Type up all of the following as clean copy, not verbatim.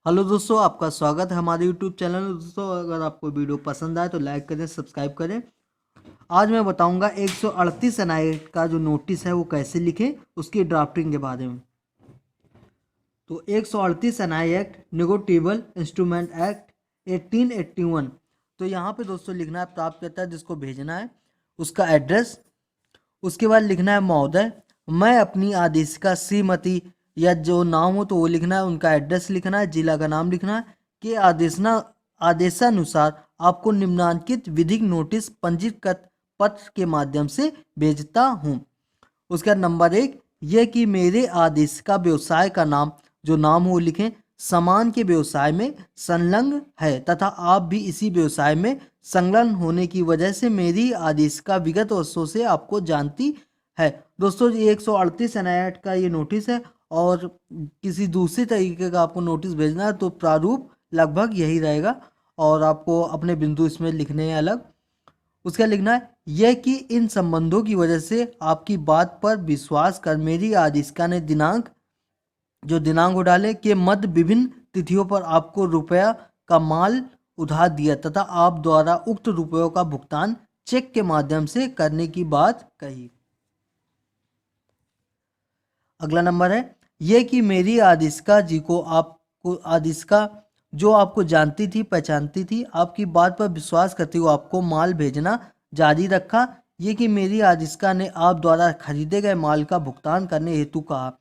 Hello दोस्तों, आपका स्वागत है हमारे यूट्यूब चैनल में। दोस्तों, अगर आपको वीडियो पसंद आए तो लाइक करें, सब्सक्राइब करें। आज मैं बताऊंगा 138 एनआई का जो नोटिस है वो कैसे लिखें, उसकी ड्राफ्टिंग के बारे में। तो 138 NI act, negotiable instrument act 1881। तो यहाँ पे दोस्तों लिखना है प्राप्तकर्ता जिसको भेजना है उसका एड्रेस। उसके बाद लिखना है महोदय, मैं अपनी आदेशिका श्रीमती, या जो नाम हो तो वो लिखना है, उनका एड्रेस लिखना है, जिला का नाम लिखना है कि आदेशानुसार आपको निम्नांकित विधिक नोटिस पंजीकृत पत्र के माध्यम से भेजता हूँ। उसका नंबर 1, यह कि मेरे आदेशिका व्यवसाय का नाम, जो नाम हो लिखें, सामान के व्यवसाय में संलग्न है तथा आप भी इसी व्यवसाय में संलग्न होने की वजह से मेरी आदेशिका विगत वर्षों से आपको जानती है। दोस्तों, ये 138 एनआईएट का ये नोटिस है और किसी दूसरे तरीके का आपको नोटिस भेजना है तो प्रारूप लगभग यही रहेगा और आपको अपने बिंदु इसमें लिखने हैं अलग। उसका लिखना है यह कि इन संबंधों की वजह से आपकी बात पर विश्वास कर मेरी आदेशिका ने दिनांक डाले के मध्य विभिन्न तिथियों पर आपको रुपया का माल उधार दिया तथा आप द्वारा उक्त रुपयों का भुगतान चेक के माध्यम से करने की बात कही। अगला नंबर है यह कि मेरी आदिशिका जी को आदिशिका जो आपको जानती थी, पहचानती थी, आपकी बात पर विश्वास करती हुए आपको माल भेजना जारी रखा। ये कि मेरी आदिशिका ने आप द्वारा खरीदे गए माल का भुगतान करने हेतु कहा।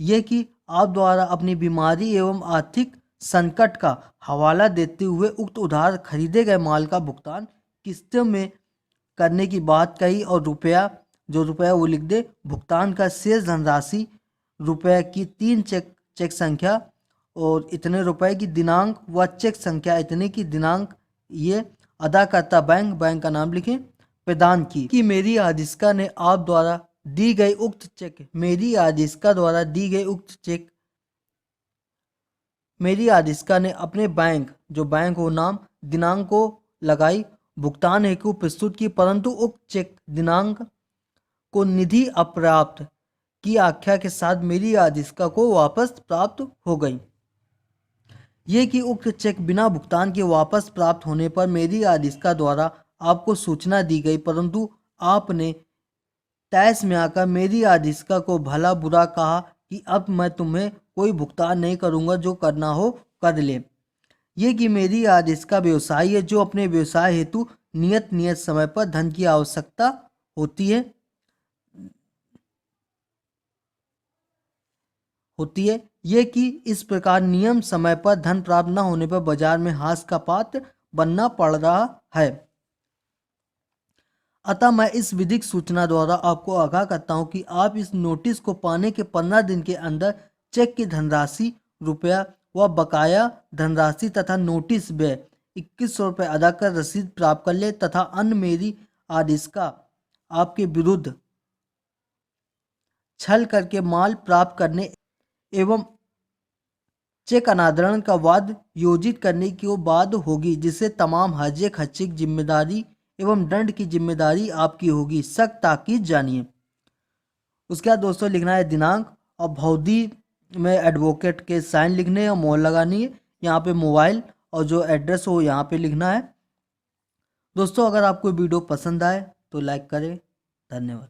यह कि आप द्वारा अपनी बीमारी एवं आर्थिक संकट का हवाला देते हुए उक्त उधार खरीदे गए माल का भुगतान किस्तों में करने की बात कही और रुपया वो लिख दे, भुगतान का शेष धनराशि रुपये की 3 चेक संख्या और इतने रुपए की दिनांक व चेक संख्या इतने की दिनांक ये अदा करता बैंक का नाम लिखें प्रदान की कि मेरी आदिशिका ने आप द्वारा दी गई उक्त चेक मेरी आदिशिका ने अपने बैंक हो नाम दिनांक को लगाई भुगतान हेतु प्रस्तुत की, परंतु उक्त चेक दिनांक को निधि अप्राप्त की आख्या के साथ मेरी आदिशिका को वापस प्राप्त हो गई। ये कि उक्त चेक बिना भुगतान के वापस प्राप्त होने पर मेरी आदिशिका द्वारा आपको सूचना दी गई, परंतु आपने तैस में आकर मेरी आदिशिका को भला बुरा कहा कि अब मैं तुम्हें कोई भुगतान नहीं करूंगा, जो करना हो कर ले। ये कि मेरी आदिशिका व्यवसायी है जो अपने व्यवसाय हेतु नियत समय पर धन की आवश्यकता होती है ये कि इस प्रकार नियम समय पर धन प्राप्त न होने पर बाजार में हास का पात्र बनना पड़ रहा है। अतः मैं इस विधिक सूचना द्वारा आपको आगाह करता हूं कि आप इस नोटिस को पाने के 15 दिन के अंदर चेक की धनराशि रुपया व बकाया धनराशि तथा नोटिस व्यय 2100 रुपये अदा कर रसीद प्राप्त कर ले तथा अन्य मेरी आदेशिका आपके विरुद्ध छल करके माल प्राप्त करने एवं चेक अनादरण का वाद योजित करने की बात होगी, जिससे तमाम हर्जे खर्चे की जिम्मेदारी एवं दंड की जिम्मेदारी आपकी होगी। सख्त ताकीद जानिए। उसके बाद दोस्तों लिखना है दिनांक और भौदी में एडवोकेट के साइन लिखने और मोहर लगानी है। यहाँ पे मोबाइल और जो एड्रेस हो यहाँ पे लिखना है। दोस्तों, अगर आपको वीडियो पसंद आए तो लाइक करें। धन्यवाद।